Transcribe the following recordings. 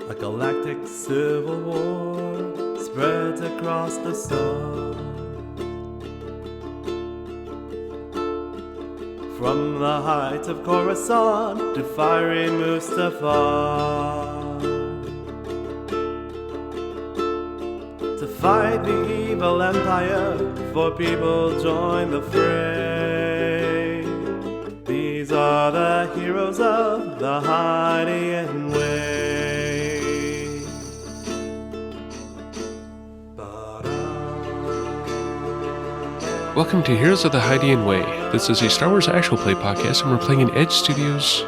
A galactic civil war spreads across the sun. From the heights of Coruscant to fiery Mustafar, to fight the evil empire, for people join the fray. These are the heroes of the Hydian Way. Welcome to Heroes of the Hydian Way. This is a Star Wars actual play podcast, and we're playing in Edge Studios'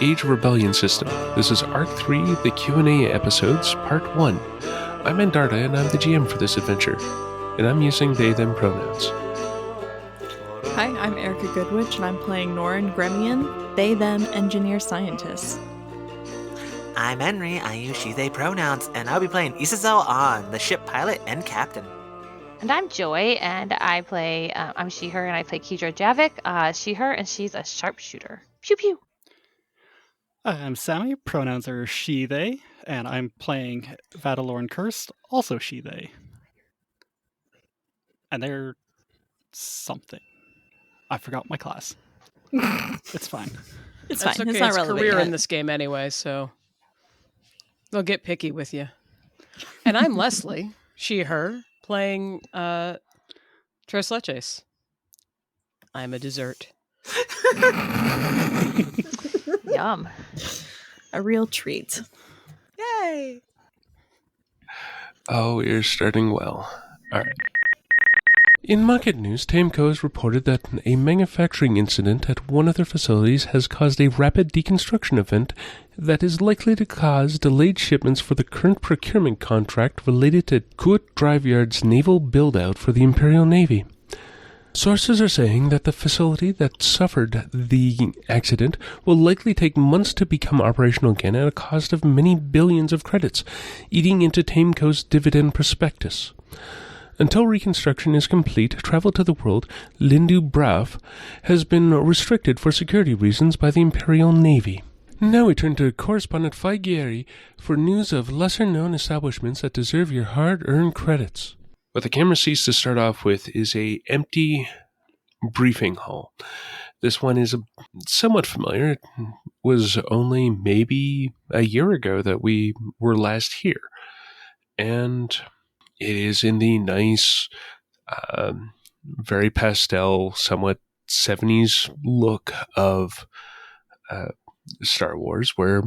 Age of Rebellion system. This is Arc 3, the Q&A episodes, Part 1. I'm Andarta, and I'm the GM for this adventure, and I'm using they-them pronouns. Hi, I'm Erica Goodwitch, and I'm playing Norin Gremian, they-them engineer scientist. I'm Henry, I use she-they pronouns, and I'll be playing Isazel On, the ship pilot and captain. And I'm Joy, and I play, I'm she-her, and I play Kedra Javik, she-her, and she's a sharpshooter. Pew pew! I'm Sammy, pronouns are she-they, and I'm playing Vadalorn Cursed, also she-they. And they're something. I forgot my class. It's fine. It's That's fine. okay. It's not It's relevant career yet. in this game anyway, so they'll get picky with you. And I'm Leslie, she/her, playing Tres Leches. I'm a dessert. Yum. A real treat. Yay! Oh, we're starting well. Alright. In market news, Tameco has reported that a manufacturing incident at one of their facilities has caused a rapid deconstruction event that is likely to cause delayed shipments for the current procurement contract related to Kuat Drive Yard's naval build-out for the Imperial Navy. Sources are saying that the facility that suffered the accident will likely take months to become operational again at a cost of many billions of credits, eating into Tameco's dividend prospectus. Until reconstruction is complete, travel to the world, Lindu Brav, has been restricted for security reasons by the Imperial Navy. Now we turn to correspondent Faigieri for news of lesser-known establishments that deserve your hard-earned credits. What the camera sees to start off with is a empty briefing hall. This one is somewhat familiar. It was only maybe a year ago that we were last here. And it is in the nice, very pastel, somewhat 70s look of Star Wars, where,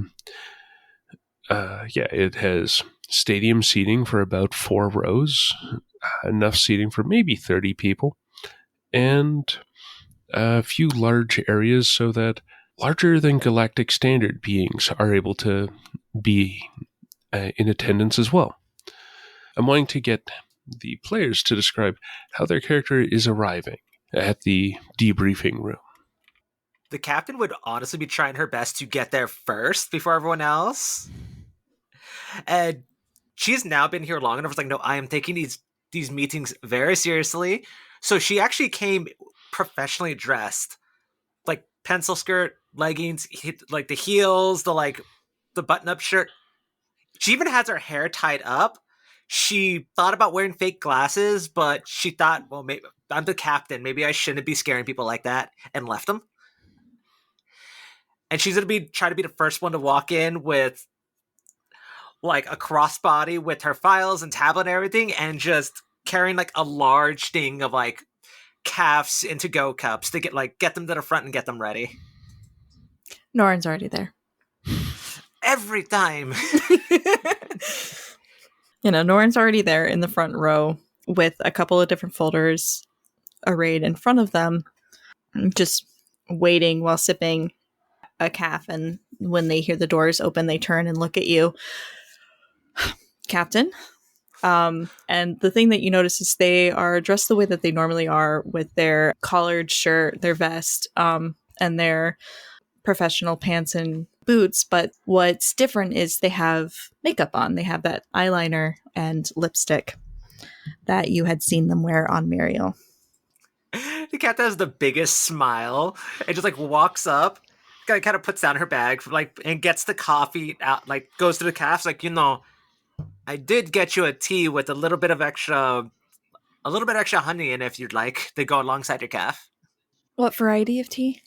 it has stadium seating for about 4 rows, enough seating for maybe 30 people, and a few large areas so that larger than galactic standard beings are able to be in attendance as well. I'm wanting to get the players to describe how their character is arriving at the debriefing room. The captain would honestly be trying her best to get there first before everyone else. And she's now been here long enough. It's like, no, I am taking these meetings very seriously. So she actually came professionally dressed, like pencil skirt, leggings, like the heels, the button-up shirt. She even has her hair tied up. She thought about wearing fake glasses, but she thought, well, maybe I'm the captain. Maybe I shouldn't be scaring people like that, and left them. And she's going to try to be the first one to walk in with like a crossbody with her files and tablet and everything, and just carrying like a large thing of like calves into go cups to get them to the front and get them ready. Norin's already there. Every time. Norin's already there in the front row with a couple of different folders arrayed in front of them, just waiting while sipping a calf. And when they hear the doors open, they turn and look at you. Captain. And the thing that you notice is they are dressed the way that they normally are, with their collared shirt, their vest, and their professional pants and boots. But what's different is they have makeup on. They have that eyeliner and lipstick that you had seen them wear on Muriel. The captain has the biggest smile and just like walks up, kind of puts down her bag, and gets the coffee out, goes to the calf, like, I did get you a tea with a little bit extra honey in, if you'd like, to go alongside your calf. What variety of tea?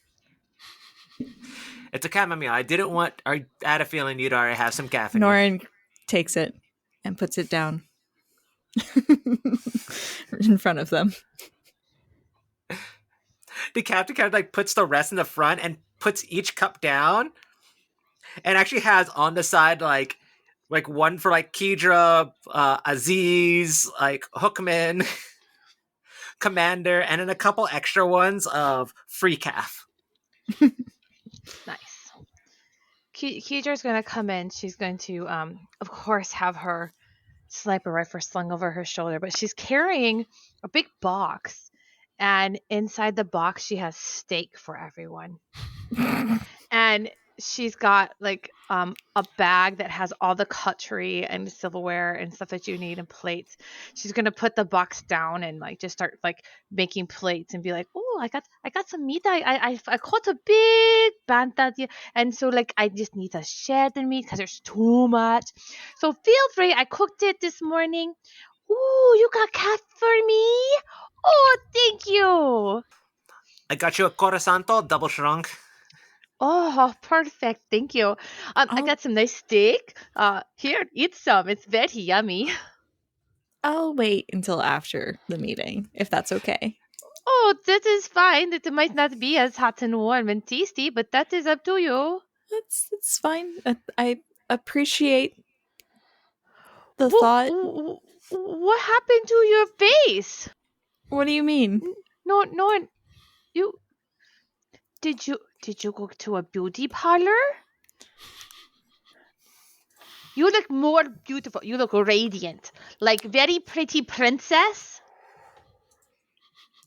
It's a chamomile. I had a feeling you'd already have some caffeine. Norin takes it and puts it down in front of them. The captain kind of puts the rest in the front and puts each cup down, and actually has on the side like one for Kedra, Aziz, Hookman, Commander, and then a couple extra ones of free calf. Nice. Kedra's going to come in. She's going to, of course, have her sniper rifle slung over her shoulder, but she's carrying a big box, and inside the box she has steak for everyone. And she's got a bag that has all the cutlery and silverware and stuff that you need, and plates. She's gonna put the box down and just start making plates and be like, oh, I got some meat. I caught a big banta, and so I just need to share the meat because there's too much. So feel free. I cooked it this morning. Ooh, you got cat for me? Oh, thank you. I got you a corasanto double shrunk. Oh, perfect. Thank you. I got some nice steak. Here, eat some. It's very yummy. I'll wait until after the meeting, if that's okay. Oh, that is fine. It might not be as hot and warm and tasty, but that is up to you. It's fine. I appreciate the thought. What happened to your face? What do you mean? No, you... Did you go to a beauty parlor? You look more beautiful. You look radiant. Very pretty princess.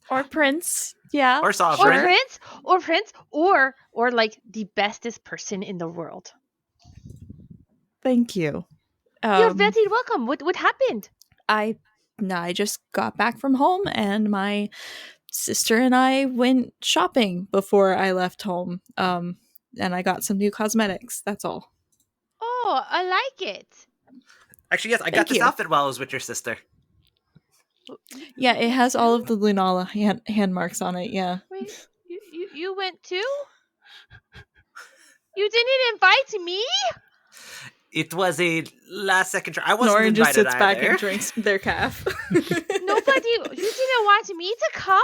Or prince. Yeah. Or Or sovereign. prince. Or the bestest person in the world. Thank you. You're very welcome. What happened? I just got back from home, and my sister and I went shopping before I left home. And I got some new cosmetics. That's all. Oh, I like it. Actually, yes, I got Thank this you. outfit while I was with your sister. Yeah, it has all of the Lunala hand marks on it. Yeah. Wait, you went too? You didn't invite me? It was a last second try. I wasn't Norin invited just sits either. back and drinks their calf. Nobody. You didn't want me to come?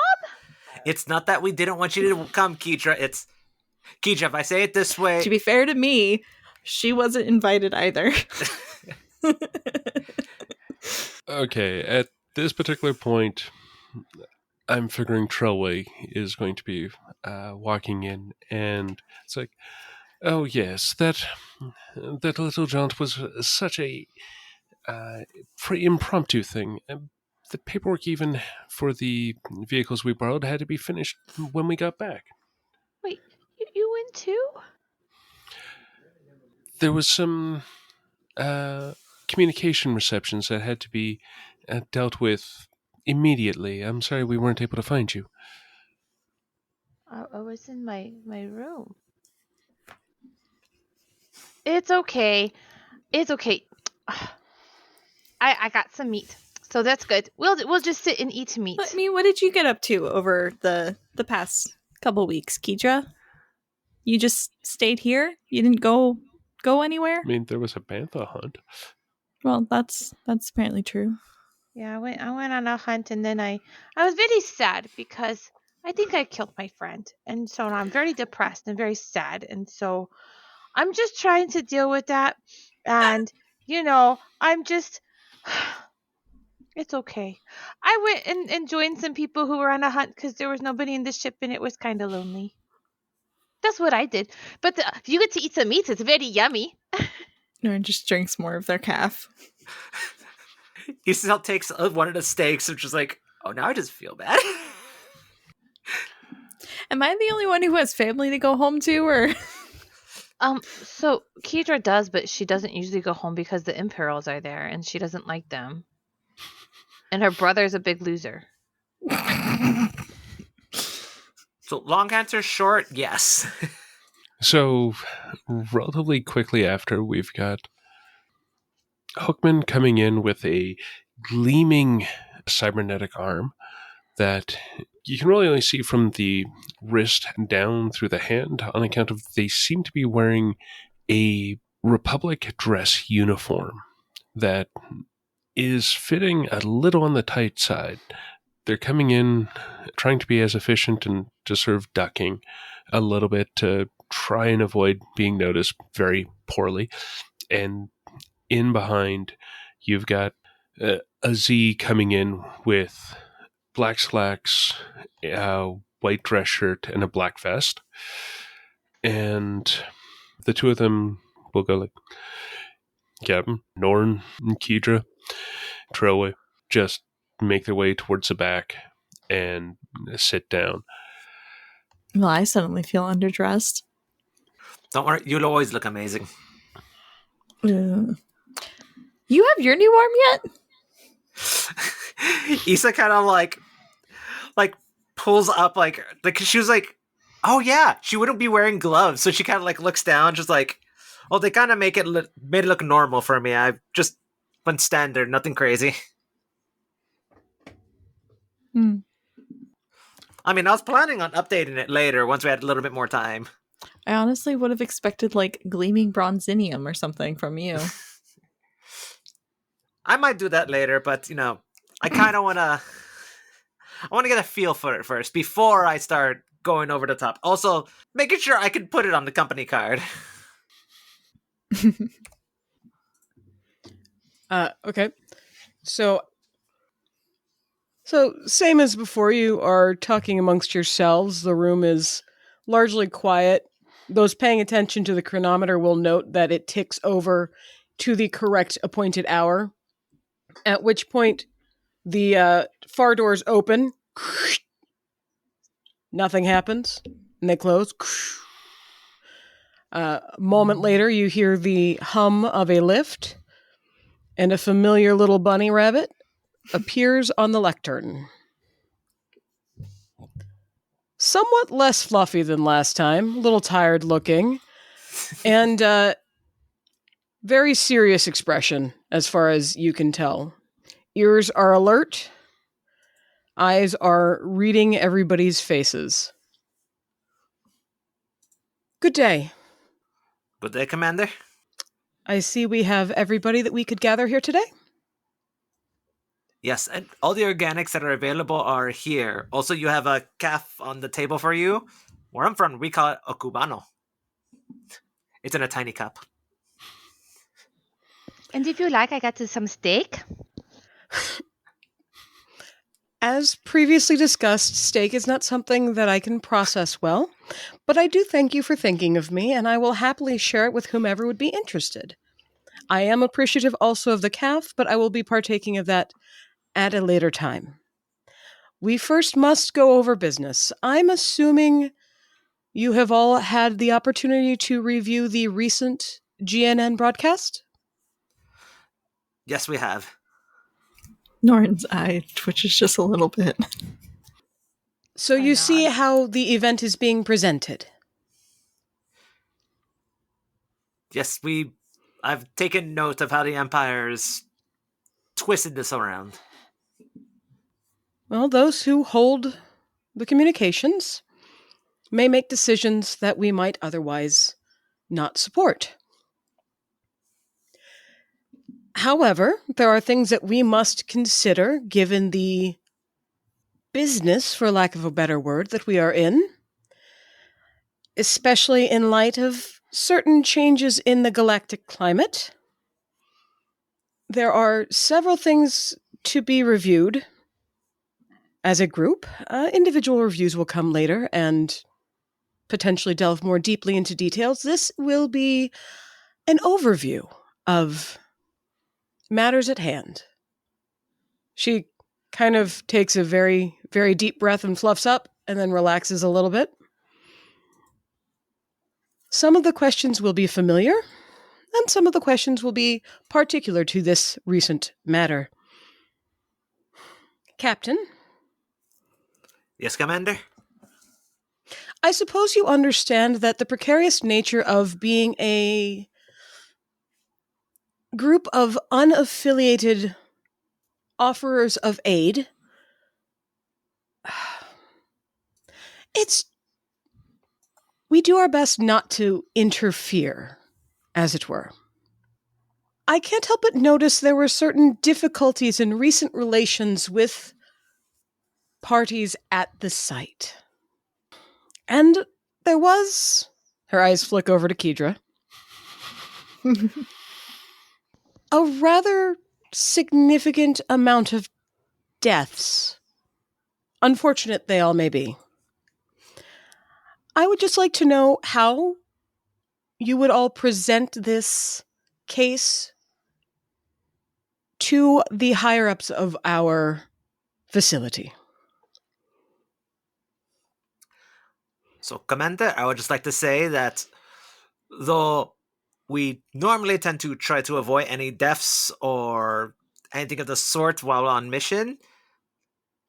It's not that we didn't want you to come, Kedra. It's Kedra. If I say it this way, To be fair to me, she wasn't invited either. Okay, at this particular point, I'm figuring Trellway is going to be walking in, and it's like, oh yes, that little jaunt was such a impromptu thing. The paperwork, even for the vehicles we borrowed, had to be finished when we got back. Wait, you went too? There was some communication receptions that had to be dealt with immediately. I'm sorry we weren't able to find you. I was in my room. It's okay. It's okay. I got some meat, so that's good. We'll just sit and eat meat. I mean, what did you get up to over the past couple weeks, Kedra? You just stayed here? You didn't go anywhere? I mean, there was a bantha hunt. Well, that's apparently true. Yeah, I went on a hunt, and then I was very sad because I think I killed my friend, and so now I'm very depressed and very sad, and so I'm just trying to deal with that, and I'm just. It's okay. I went and joined some people who were on a hunt because there was nobody in the ship, and it was kind of lonely. That's what I did. But if you get to eat some meat, it's very yummy. Norin just drinks more of their calf. he still takes one of the steaks, which is like, oh, now I just feel bad. Am I the only one who has family to go home to, or? So Kedra does, but she doesn't usually go home because the Imperials are there, and she doesn't like them. And her brother's a big loser. So long answer short, yes. So, relatively quickly after, we've got Hookman coming in with a gleaming cybernetic arm that you can really only see from the wrist down through the hand on account of they seem to be wearing a Republic dress uniform that is fitting a little on the tight side. They're coming in trying to be as efficient and just sort of ducking a little bit to try and avoid being noticed very poorly. And in behind, you've got a Z coming in with black slacks, a white dress shirt, and a black vest. And the two of them will go like, Captain, Norn, and Kedra, Trailway, just make their way towards the back and sit down. Well, I suddenly feel underdressed. Don't worry, you'll always look amazing. You have your new arm yet? Issa kind of like pulls up like she was like, oh yeah, she wouldn't be wearing gloves, so she kind of like looks down, just like, oh, they kind of made it look normal for me. I've just went standard, nothing crazy. I mean, I was planning on updating it later once we had a little bit more time. I honestly would have expected like gleaming bronzinium or something from you. I might do that later, but you know, I kind of want to get a feel for it first before I start going over the top. Also, making sure I can put it on the company card. Okay. So same as before, you are talking amongst yourselves. The room is largely quiet. Those paying attention to the chronometer will note that it ticks over to the correct appointed hour, at which point the far doors open. Nothing happens, and they close. A moment later, you hear the hum of a lift, and a familiar little bunny rabbit appears on the lectern. Somewhat less fluffy than last time, a little tired looking, and very serious expression as far as you can tell. Ears are alert. Eyes are reading everybody's faces. Good day. Good day, Commander. I see we have everybody that we could gather here today. Yes, and all the organics that are available are here. Also, you have a calf on the table for you. Where I'm from, we call it a cubano. It's in a tiny cup. And if you like, I got you some steak. As previously discussed, steak is not something that I can process well, but I do thank you for thinking of me, and I will happily share it with whomever would be interested. I am appreciative also of the calf, but I will be partaking of that at a later time. We first must go over business. I'm assuming you have all had the opportunity to review the recent GNN broadcast? Yes, we have. Norton's eye twitches just a little bit. So you see how the event is being presented. Yes, I've taken note of how the Empire's twisted this around. Well, those who hold the communications may make decisions that we might otherwise not support. However, there are things that we must consider given the business, for lack of a better word, that we are in, especially in light of certain changes in the galactic climate. There are several things to be reviewed as a group. Individual reviews will come later and potentially delve more deeply into details. This will be an overview of matters at hand. She kind of takes a very, very deep breath and fluffs up and then relaxes a little bit. Some of the questions will be familiar, and some of the questions will be particular to this recent matter. Captain? Yes, Commander? I suppose you understand that the precarious nature of being a group of unaffiliated offerers of aid. We do our best not to interfere, as it were. I can't help but notice there were certain difficulties in recent relations with parties at the site. And there was... Her eyes flick over to Kedra. A rather significant amount of deaths. Unfortunate they all may be. I would just like to know how you would all present this case to the higher-ups of our facility. So, Commander, I would just like to say that though we normally tend to try to avoid any deaths or anything of the sort while on mission,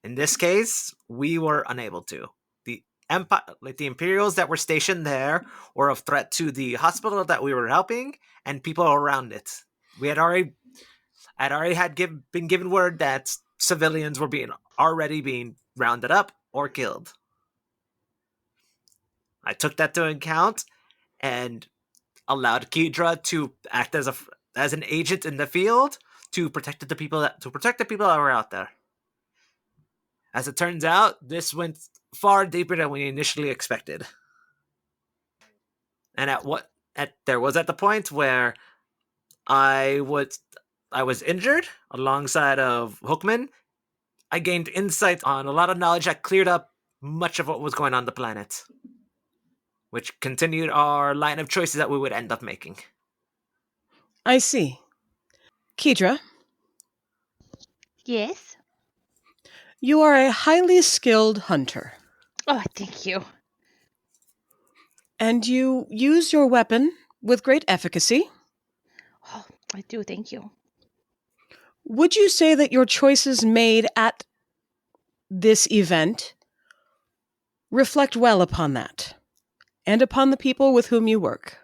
in this case, we were unable to. The Empire, like the Imperials that were stationed there, were a threat to the hospital that we were helping and people around it. We had already been given word that civilians were already being rounded up or killed. I took that to account and allowed Kedra to act as an agent in the field to protect the people that were out there. As it turns out, this went far deeper than we initially expected. And there was at the point where I was injured alongside of Hookman. I gained insight on a lot of knowledge that cleared up much of what was going on the planet, which continued our line of choices that we would end up making. I see. Kedra, Yes? you are a highly skilled hunter, Oh, thank you. and you use your weapon with great efficacy. Oh, I do, thank you. Would you say that your choices made at this event reflect well upon that, and upon the people with whom you work?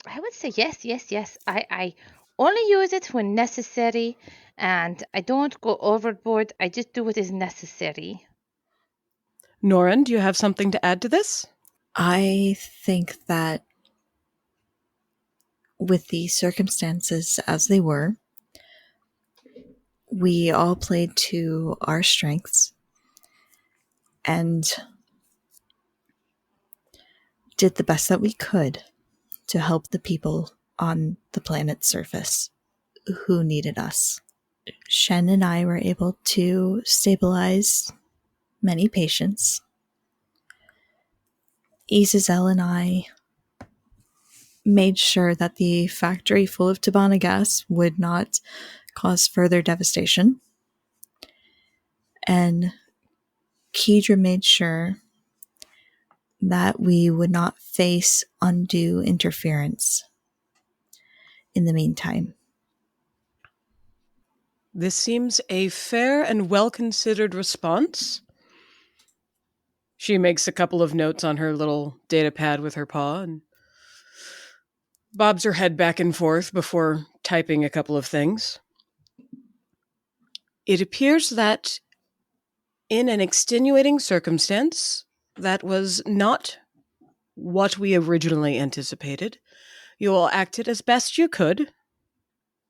I would say yes. I only use it when necessary, and I don't go overboard. I just do what is necessary. Norin, do you have something to add to this? I think that with the circumstances as they were, we all played to our strengths and did the best that we could to help the people on the planet's surface who needed us. Shen and I were able to stabilize many patients. Izazel and I made sure that the factory full of Tabana gas would not cause further devastation. And Kedra made sure that we would not face undue interference in the meantime. This seems a fair and well-considered response. She makes a couple of notes on her little data pad with her paw and bobs her head back and forth before typing a couple of things. It appears that in an extenuating circumstance that was not what we originally anticipated, you all acted as best you could,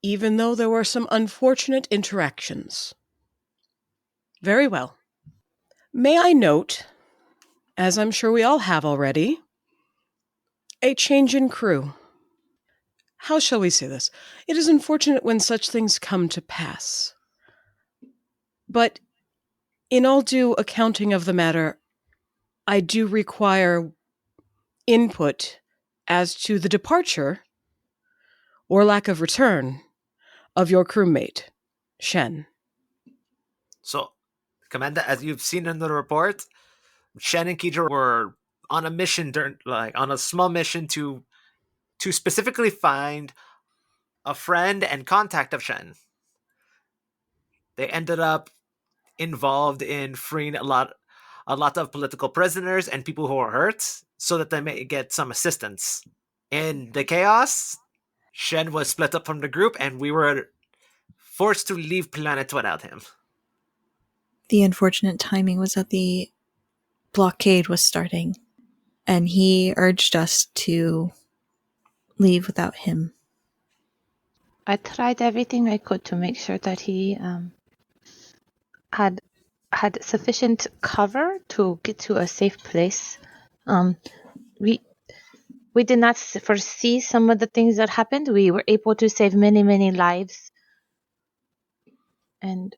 even though there were some unfortunate interactions. Very well. May I note, as I'm sure we all have already, a change in crew. How shall we say this? It is unfortunate when such things come to pass. But in all due accounting of the matter, I do require input as to the departure or lack of return of your crewmate, Shen. So, Commander, as you've seen in the report, Shen and Kedra were on a mission, on a small mission to specifically find a friend and contact of Shen. They ended up involved in freeing a lot a lot of political prisoners and people who are hurt so that they may get some assistance. In the chaos, Shen was split up from the group and we were forced to leave planet without him. The unfortunate timing was that the blockade was starting, and he urged us to leave without him. I tried everything I could to make sure that he had sufficient cover to get to a safe place. We did not foresee some of the things that happened. We were able to save many, many lives, and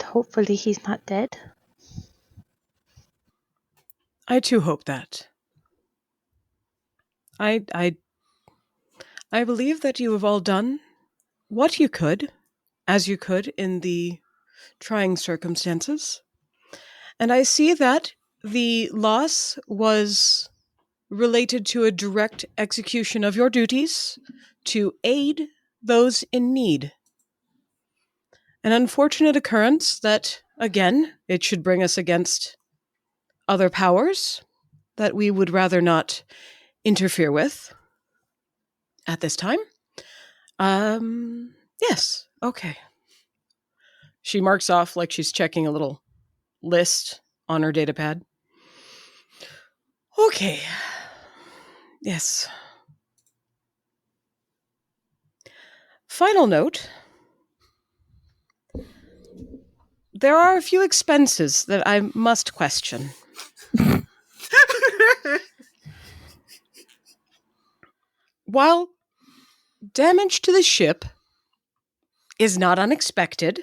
hopefully he's not dead. I too hope that. I believe that you have all done what you could, as you could in the trying circumstances. And I see that the loss was related to a direct execution of your duties to aid those in need. An unfortunate occurrence that, again, it should bring us against other powers that we would rather not interfere with at this time. Yes, okay. She marks off like she's checking a little list on her datapad. Okay. Yes. Final note. There are a few expenses that I must question. While damage to the ship is not unexpected,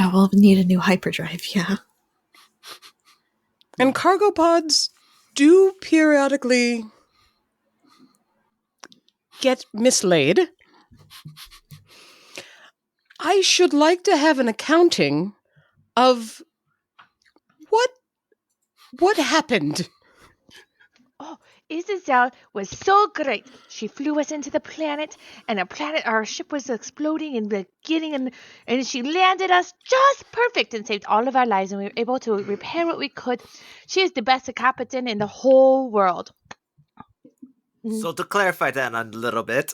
Oh, we'll need a new hyperdrive, yeah. and cargo pods do periodically get mislaid, I should like to have an accounting of what happened. Oh, Isabel was so great. She flew us into the planet, and our ship was exploding and beginning, and she landed us just perfect and saved all of our lives, and we were able to repair what we could. She is the best captain in the whole world. So to clarify that a little bit,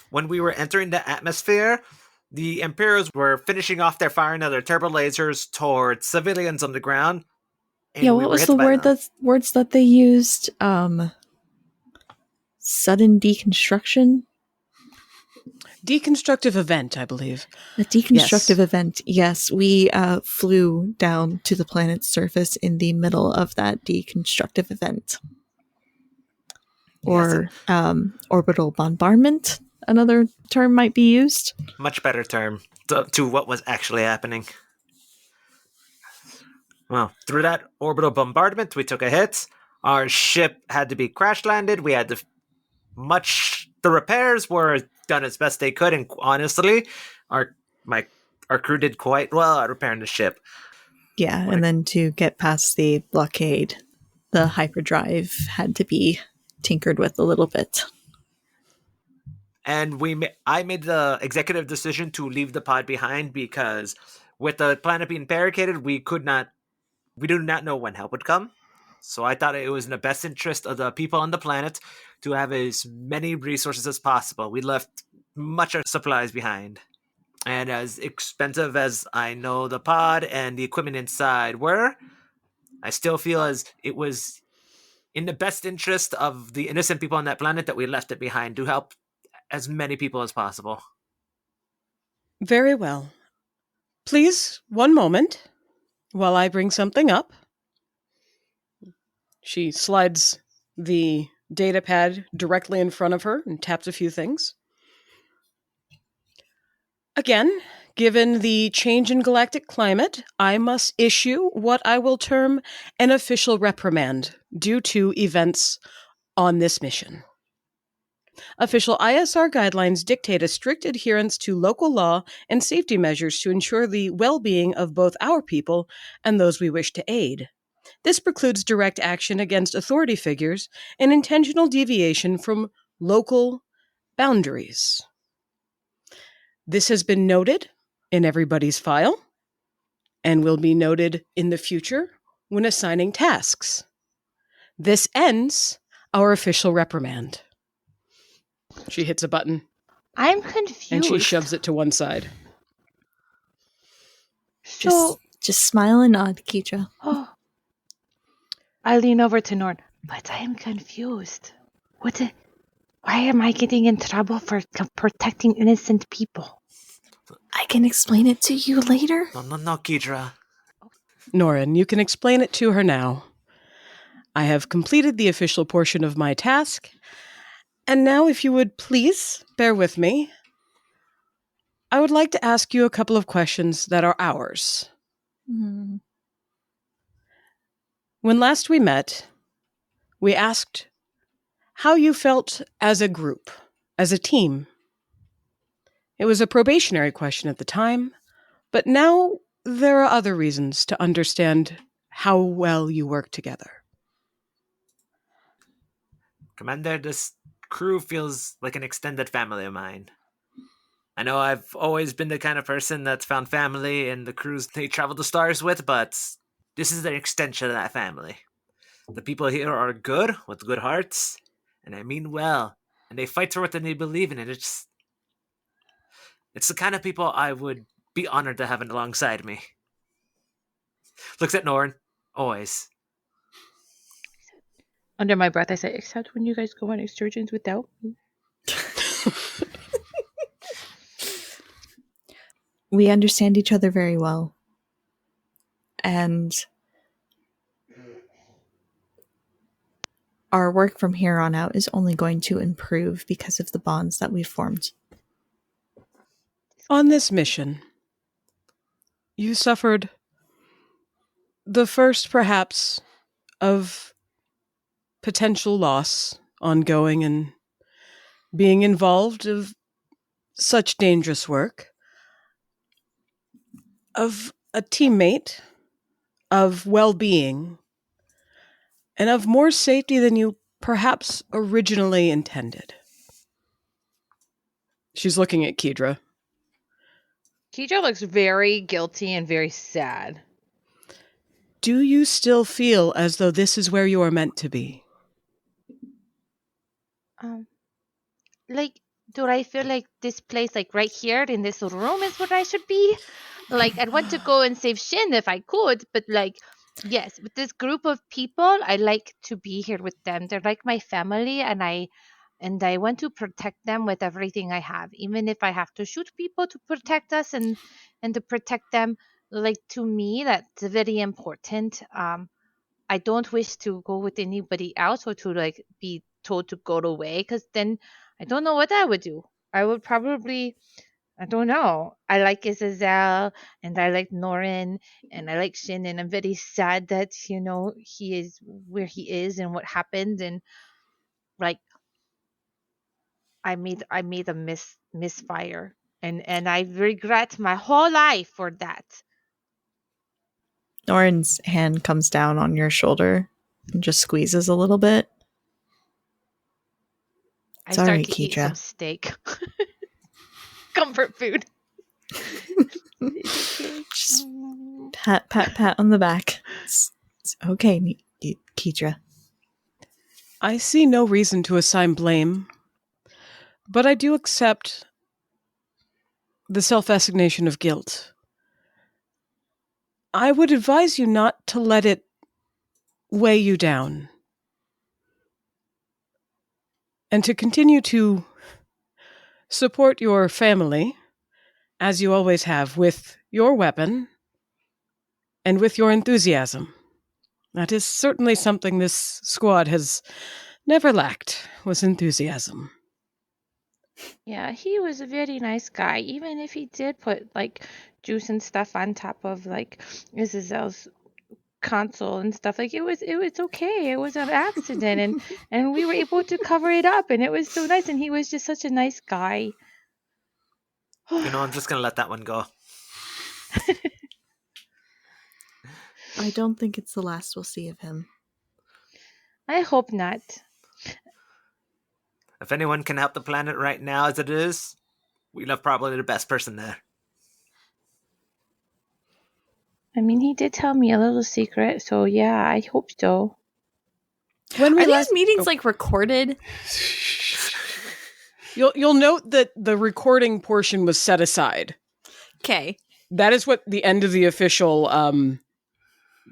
when we were entering the atmosphere, the Imperials were finishing off their firing of their turbo lasers towards civilians on the ground. And Yeah, we what were was hit the by word them. words that they used? Sudden deconstruction? Deconstructive event, I believe. A deconstructive Yes. event. Yes, we flew down to the planet's surface in the middle of that deconstructive event. Or orbital bombardment, another term might be used. Much better term to what was actually happening. Well, through that orbital bombardment, we took a hit. Our ship had to be crash landed. We had to the repairs were done as best they could, and honestly, our crew did quite well at repairing the ship. Yeah, and then to get past the blockade, the hyperdrive had to be tinkered with a little bit. And I made the executive decision to leave the pod behind because with the planet being barricaded, we do not know when help would come. So I thought it was in the best interest of the people on the planet to have as many resources as possible. We left much of supplies behind. And as expensive as I know the pod and the equipment inside were, I still feel as it was in the best interest of the innocent people on that planet that we left it behind to help as many people as possible. Very well. Please, one moment, while I bring something up. She slides the datapad directly in front of her and taps a few things. Again, given the change in galactic climate, I must issue what I will term an official reprimand due to events on this mission. Official ISR guidelines dictate a strict adherence to local law and safety measures to ensure the well-being of both our people and those we wish to aid. This precludes direct action against authority figures and intentional deviation from local boundaries. This has been noted in everybody's file and will be noted in the future when assigning tasks. This ends our official reprimand. She hits a button I'm confused. and she shoves it to one side. So, Just smile and nod, Keitra. oh, I lean over to Nord. But I am confused. Why am I getting in trouble for protecting innocent people? I can explain it to you later. No, Keitra. Norin, you can explain it to her now. I have completed the official portion of my task, and now if you would please bear with me, I would like to ask you a couple of questions that are ours. Hmm. When last we met, we asked how you felt as a group, as a team. It was a probationary question at the time, but now there are other reasons to understand how well you work together. Commander, this crew feels like an extended family of mine. I know I've always been the kind of person that's found family in the crews they travel the stars with, but this is an extension of that family. The people here are good, with good hearts, and I mean well, and they fight for what they believe in, and it's the kind of people I would be honored to have alongside me. Looks at Norn, always. Under my breath, I say, except when you guys go on excursions without me. We understand each other very well. And our work from here on out is only going to improve because of the bonds that we've formed. On this mission, you suffered the first, perhaps, of potential loss ongoing and being involved of such dangerous work, of a teammate, of well-being, and of more safety than you perhaps originally intended. She's looking at Keidra. Keidra looks very guilty and very sad. Do you still feel as though this is where you are meant to be? Like, do I feel like this place, like right here in this room, is what I should be? Like, I'd want to go and save Shin if I could, but like, yes, with this group of people, I like to be here with them. They're like my family, and I want to protect them with everything I have, even if I have to shoot people to protect us and to protect them. Like, to me, that's very important. I don't wish to go with anybody else or to like be told to go away, because then I don't know what I would do. I would probably, I don't know. I like Azazel and I like Norin and I like Shin, and I'm very sad that, you know, he is where he is and what happened, and like I made a misfire, and I regret my whole life for that. Norin's hand comes down on your shoulder and just squeezes a little bit. I Sorry, start to eat Keidra. some steak. Comfort food. Just pat on the back. It's okay, Keidra. I see no reason to assign blame, but I do accept the self-assignation of guilt. I would advise you not to let it weigh you down, and to continue to support your family, as you always have, with your weapon and with your enthusiasm. That is certainly something this squad has never lacked, was enthusiasm. Yeah, he was a very nice guy, even if he did put like juice and stuff on top of like Azazel's console and stuff. Like, it was okay. It was an accident, and we were able to cover it up, and it was so nice, and he was just such a nice guy. You know, I'm just gonna let that one go. I don't think it's the last we'll see of him. I hope not. If anyone can help the planet right now as it is, we'll have probably the best person there. I mean, he did tell me a little secret, so yeah, I hope so. When we Are last these meetings like recorded? you'll note that the recording portion was set aside. Okay. That is what the end of the official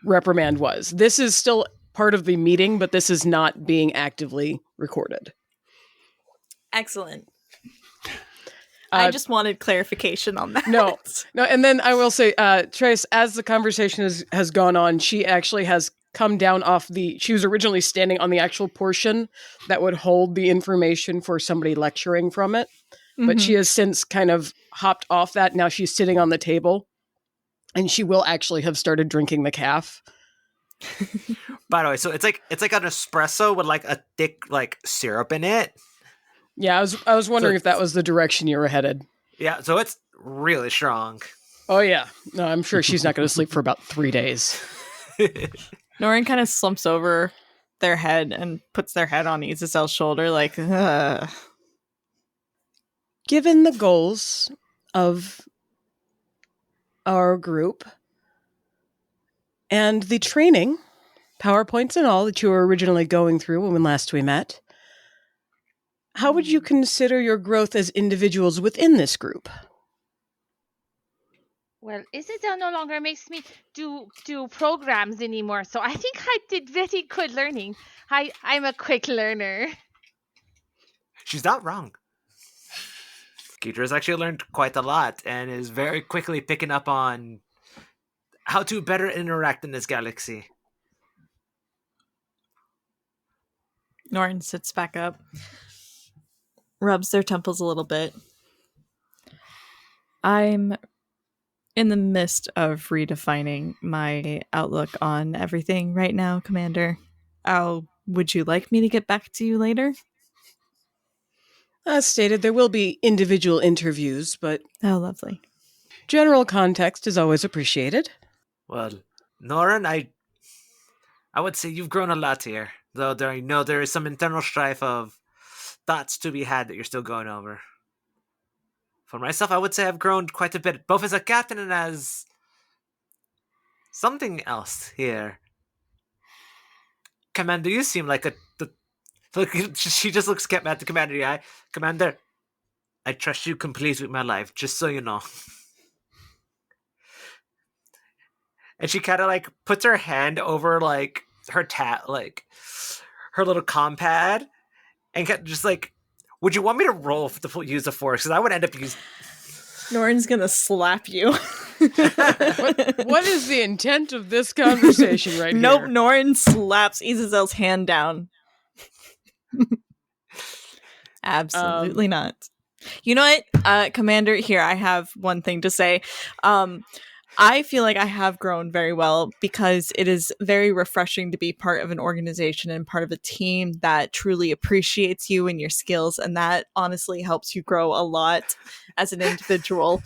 reprimand was. This is still part of the meeting, but this is not being actively recorded. Excellent. I just wanted clarification on that. No, and then I will say, Trace, as the conversation has gone on, she actually has come down off she was originally standing on the actual portion that would hold the information for somebody lecturing from it. But she has since kind of hopped off that. Now she's sitting on the table, and she will actually have started drinking the calf. By the way, so it's like an espresso with like a thick like syrup in it. Yeah, I was wondering if that was the direction you were headed. Yeah, so it's really strong. Oh yeah, no, I'm sure she's not going to sleep for about 3 days. Norrin kind of slumps over their head and puts their head on Izazel's shoulder, like, ugh. Given the goals of our group and the training, PowerPoints and all, that you were originally going through when last we met, how would you consider your growth as individuals within this group? Well, Isabel no longer makes me do programs anymore, so I think I did very good learning. I'm a quick learner. She's not wrong. Keetra's actually learned quite a lot and is very quickly picking up on how to better interact in this galaxy. Norrin sits back up, rubs their temples a little bit. I'm in the midst of redefining my outlook on everything right now, Commander. Would you like me to get back to you later? As stated, there will be individual interviews, but Oh, lovely. general context is always appreciated. Well, Norrin, I would say you've grown a lot here, though I know there is some internal strife of thoughts to be had that you're still going over. For myself, I would say I've grown quite a bit, both as a captain and as something else here. Commander, you seem like look, she just looks at the commander in the eye. Commander, I trust you completely with my life, just so you know. And she kind of like puts her hand over like her her little compad, and just like, would you want me to roll to use the force? Because I would end up using. Norrin's gonna slap you. What is the intent of this conversation right Nope, here? Norrin slaps Izazel's hand down. Absolutely not. You know what, Commander? Here, I have one thing to say. I feel like I have grown very well because it is very refreshing to be part of an organization and part of a team that truly appreciates you and your skills, and that honestly helps you grow a lot as an individual.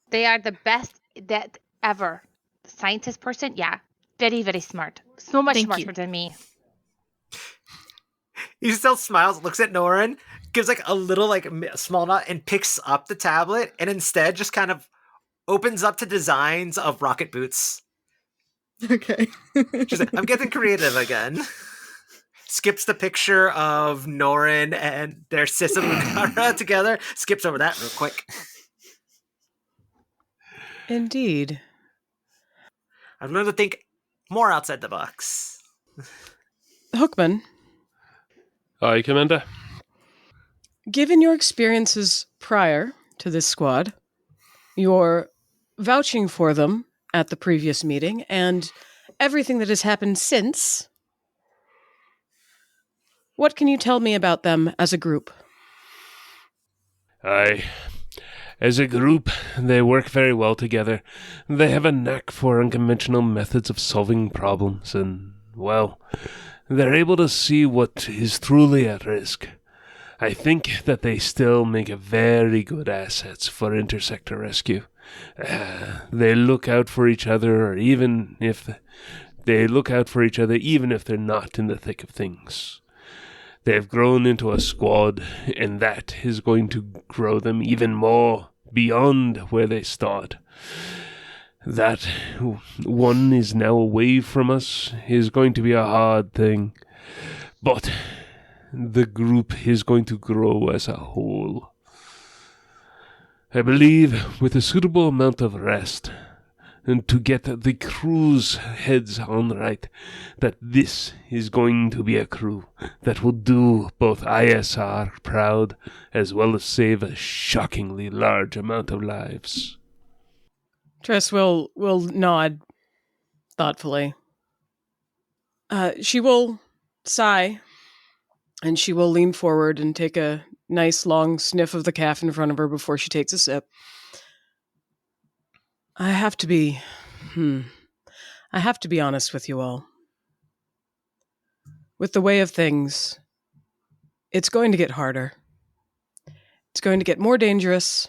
They are the best that ever. Scientist person, yeah. Very, very smart. So much Thank smarter you. than me. He still smiles, looks at Norrin, gives like a little like small nod, and picks up the tablet, and instead just kind of opens up to designs of rocket boots. Okay. She's like, I'm getting creative again. Skips the picture of Norrin and their sister Lucara together. Skips over that real quick. Indeed. I've learned to think more outside the box. Hookman, Aye, Commander. given your experiences prior to this squad, your vouching for them at the previous meeting, and everything that has happened since, what can you tell me about them as a group? Aye. As a group, they work very well together. They have a knack for unconventional methods of solving problems, and, well, they're able to see what is truly at risk. I think that they still make very good assets for intersector rescue. They look out for each other, or even if they're not in the thick of things. They've grown into a squad, and that is going to grow them even more beyond where they start. That one is now away from us is going to be a hard thing, but the group is going to grow as a whole. I believe with a suitable amount of rest, and to get the crew's heads on right, that this is going to be a crew that will do both ISR proud as well as save a shockingly large amount of lives. Tress will nod thoughtfully. She will sigh, and she will lean forward and take a nice long sniff of the calf in front of her before she takes a sip. I have to be honest with you all. With the way of things, it's going to get harder. It's going to get more dangerous,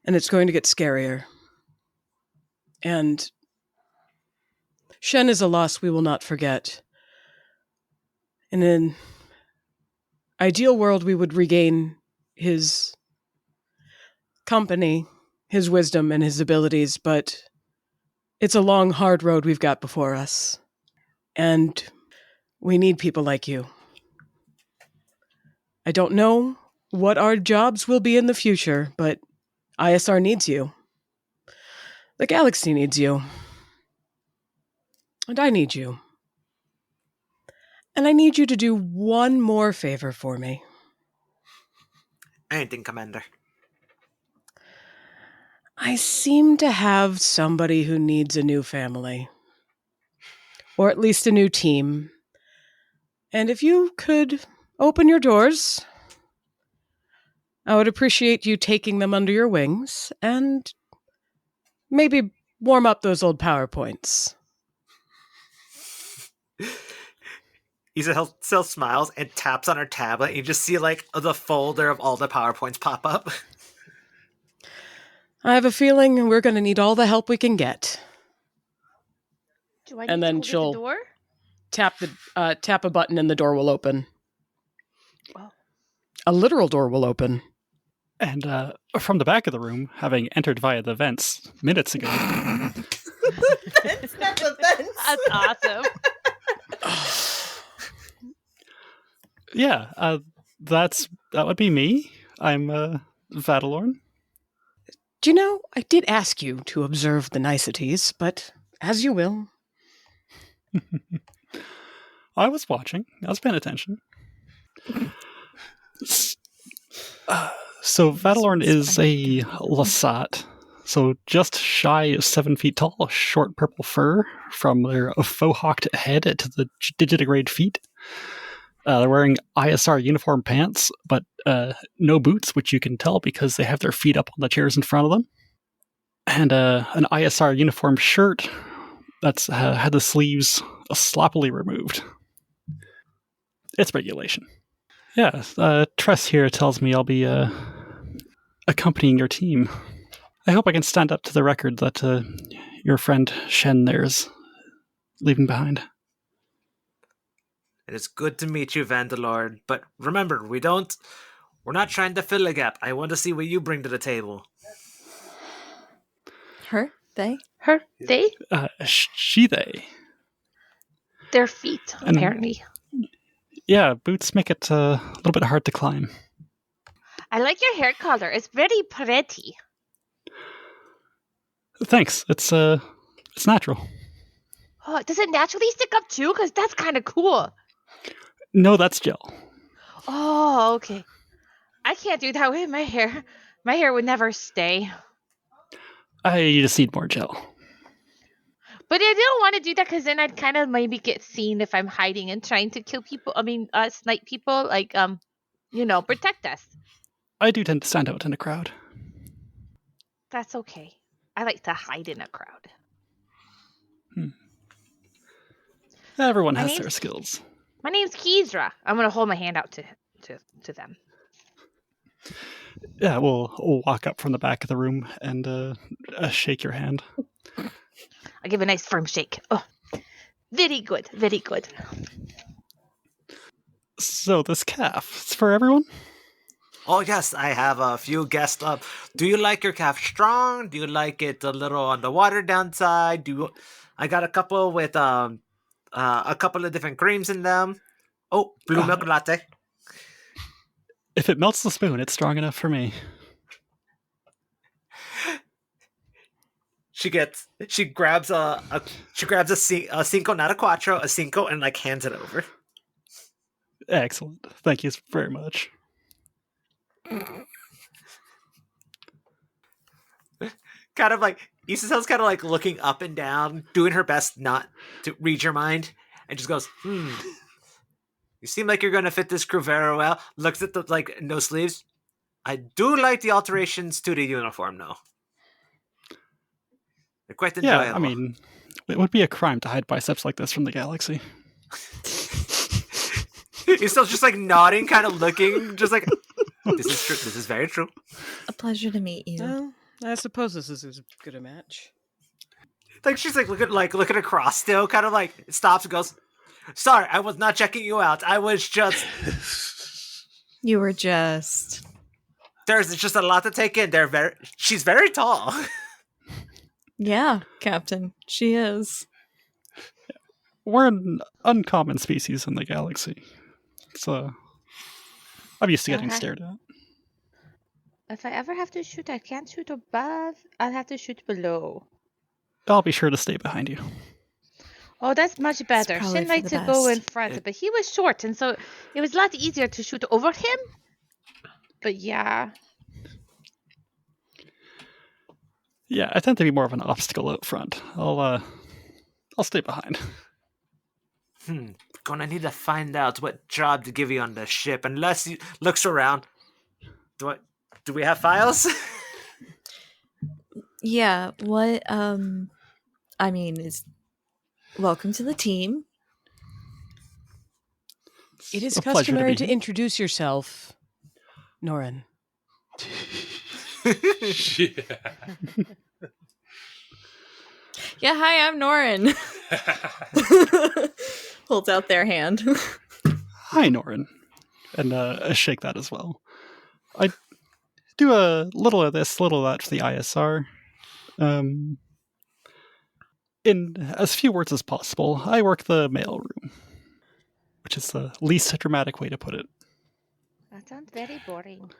and it's going to get scarier. And Shen is a loss we will not forget. In an ideal world, we would regain his company, his wisdom, and his abilities, but it's a long, hard road we've got before us. And we need people like you. I don't know what our jobs will be in the future, but ISR needs you. The galaxy needs you. And I need you. And I need you to do one more favor for me. Anything, Commander. I seem to have somebody who needs a new family. Or at least a new team. And if you could open your doors, I would appreciate you taking them under your wings and maybe warm up those old PowerPoints. Isa still smiles and taps on her tablet, and you just see like the folder of all the PowerPoints pop up. I have a feeling we're going to need all the help we can get. Do I need And to then go to she'll- the door? Tap a button and the door will open. Wow. A literal door will open. And from the back of the room, having entered via the vents minutes ago, That's not the fence. That's awesome. yeah, that would be me. I'm Vadalorn. Do you know, I did ask you to observe the niceties, but as you will. I was watching. I was paying attention. So Vadalorn is a Lasat. So just shy of 7 feet tall, short purple fur from their faux-hawked head to the digitigrade feet. They're wearing ISR uniform pants, but no boots, which you can tell because they have their feet up on the chairs in front of them. And an ISR uniform shirt that's had the sleeves sloppily removed. It's regulation. Yeah, Tress here tells me I'll be accompanying your team. I hope I can stand up to the record that your friend Shen there's leaving behind. It is good to meet you, Vandalord, but remember, we're not trying to fill a gap. I want to see what you bring to the table. Her? They? Her, they, She, they. their feet, And- apparently. Yeah, boots make it a little bit hard to climb. I like your hair color. It's very pretty. Thanks. It's natural. Oh, does it naturally stick up too? Because that's kind of cool. No, that's gel. Oh, okay. I can't do that with my hair. My hair would never stay. I just need more gel. But I don't want to do that because then I'd kind of maybe get seen if I'm hiding and trying to kill people. Snipe people. Like, protect us. I do tend to stand out in a crowd. That's okay. I like to hide in a crowd. Everyone My has name's- their skills. My name's Keezra. I'm gonna hold my hand out to them. Yeah, we'll walk up from the back of the room and shake your hand. I give a nice firm shake. Oh, very good, very good. So this calf, it's for everyone? Oh yes, I have a few guests up. Do you like your calf strong? Do you like it a little on the watered down side? I got a couple with a couple of different creams in them. Oh, blue Uh, milk latte. If it melts the spoon, it's strong enough for me. She grabs a cinco, not a quattro, a cinco, and like hands it over. Excellent. Thank you very much. Kind of like Isasel's kind of like looking up and down, doing her best not to read your mind, and just goes, "You seem like you're going to fit this crew very well." Looks at the like no sleeves. I do like the alterations to the uniform, though. They're quite enjoyable. Yeah, I mean, it would be a crime to hide biceps like this from the galaxy. Isasel's just like nodding, kind of looking, just like, "This is true. This is very true." A pleasure to meet you. Well, I suppose this is as good a match. Like she's like looking across still, kind of like stops and goes, "Sorry, I was not checking you out. I was just You were just. there's just a lot to take in. She's very tall." Yeah, Captain. She is. We're an uncommon species in the galaxy. So I'm used to getting Okay. stared at. If I ever have to shoot, I can't shoot above. I'll have to shoot below. I'll be sure to stay behind you. Oh, that's much better. probably Shin for liked the to go in best. front, but he was short, and so it was a lot easier to shoot over him. But yeah, Yeah, I tend to be more of an obstacle out front. I'll stay behind. Gonna need to find out what job to give you on the ship. Unless he looks around. Do we have files? Yeah, what I mean is welcome to the team. It is A pleasure to customary be to here. introduce yourself, Norin. Yeah, hi, I'm Norin. Holds out their hand. Hi, Norin. And shake that as well. I do a little of this, little of that for the ISR. In as few words as possible, I work the mail room, which is the least dramatic way to put it. that sounds very boring.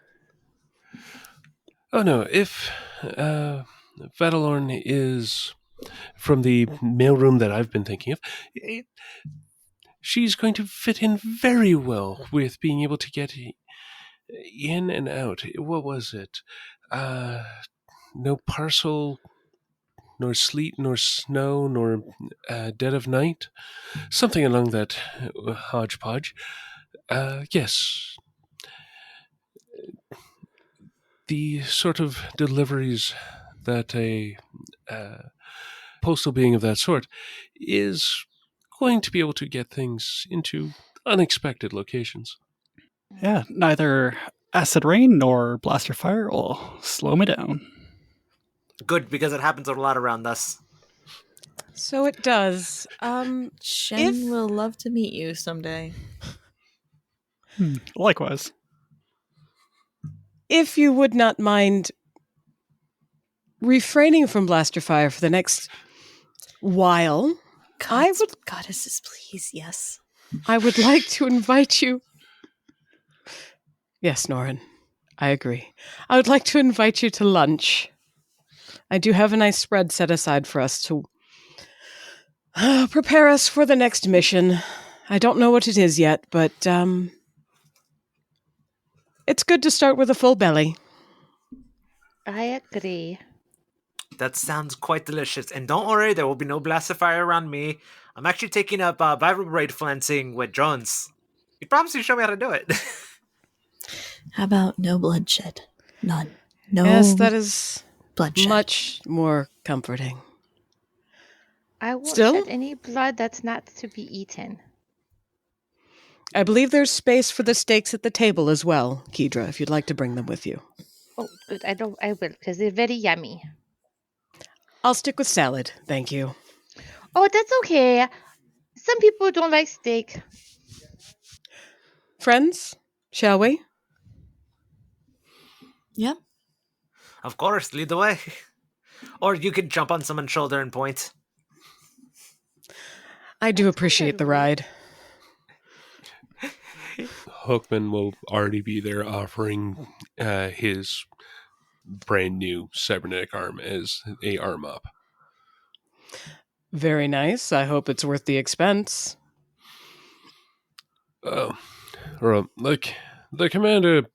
Oh no, if Vadalorn is from the mailroom that I've been thinking of, she's going to fit in very well with being able to get in and out. What was it? No parcel, nor sleet, nor snow, nor dead of night. Something along that hodgepodge. Yes. The sort of deliveries that a postal being of that sort is going to be able to get things into unexpected locations. Yeah, neither acid rain nor blaster fire will slow me down. Good, because it happens a lot around us. So it does. Shen If- will love to meet you someday. Likewise. If you would not mind refraining from blaster fire for the next while, Goddesses, please, yes. I would like to invite you. Yes, Norin, I agree. I would like to invite you to lunch. I do have a nice spread set aside for us to prepare us for the next mission. I don't know what it is yet, but it's good to start with a full belly. I agree. That sounds quite delicious. And don't worry, there will be no blast of fire around me. I'm actually taking up viral raid fencing with drones. You promised to show me how to do it. How about no bloodshed? None. No Yes, that is bloodshed. much more comforting. I won't Still? shed any blood that's not to be eaten. I believe there's space for the steaks at the table as well, Kedra, if you'd like to bring them with you. Oh, good. I will, because they're very yummy. I'll stick with salad, thank you. Oh, that's okay. Some people don't like steak. Friends, shall we? Yeah. Of course, lead the way. Or you could jump on someone's shoulder and point. I do appreciate the ride. Hookman will already be there offering his brand new cybernetic arm as a arm up. Very nice. I hope it's worth the expense. Like, the commander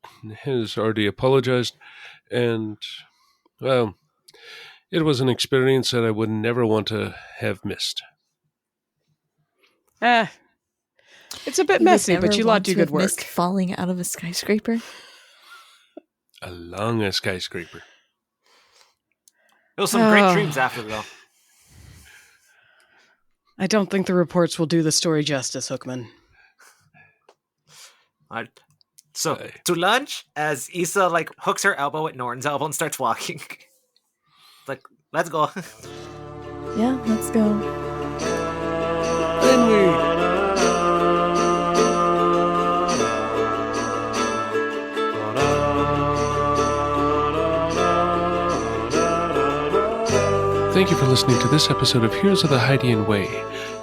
has already apologized, and, well, it was an experience that I would never want to have missed. It's a bit You would messy, but never you lot want do to good have work. missed falling out of a skyscraper. Along a skyscraper. It was some great dreams after, though. I don't think the reports will do the story justice, Hookman. Alright. So, to lunch, as Issa, hooks her elbow at Norton's elbow and starts walking. Let's go. Yeah, let's go. Thank you for listening to this episode of Heroes of the Hydian Way.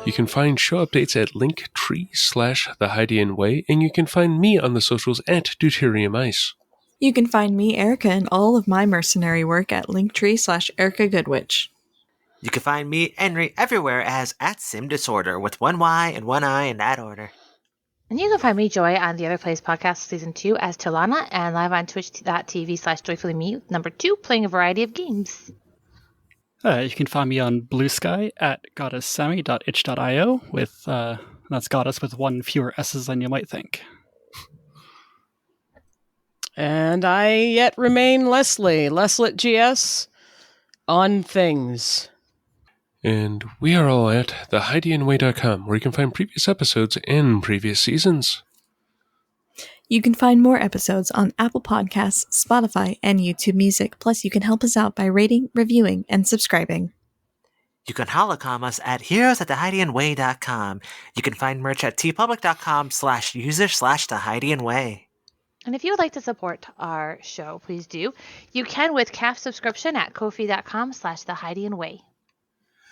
You can find show updates at linktree/The Hydian Way, and you can find me on the socials at Deuterium Ice. You can find me, Erica, and all of my mercenary work at linktree/Erica Goodwitch. You can find me, Henry, everywhere as @SimDisorder with one Y and one I in that order. And you can find me, Joy, on the Other Plays podcast season 2 as Tilana and live on twitch.tv/joyfullyme #2, playing a variety of games. You can find me on Blue Sky at goddesssami.itch.io with that's goddess with one fewer S's than you might think. And I yet remain Leslie, Leslet GS, on things. And we are all at thehydianway.com, where you can find previous episodes and previous seasons. You can find more episodes on Apple Podcasts, Spotify, and YouTube Music. Plus, you can help us out by rating, reviewing, and subscribing. You can holocom us at heroes@thehydianway.com. You can find merch at tpublic.com/user/thehydianway. And if you would like to support our show, please do. You can with CAF subscription at kofi.com/thehydianway.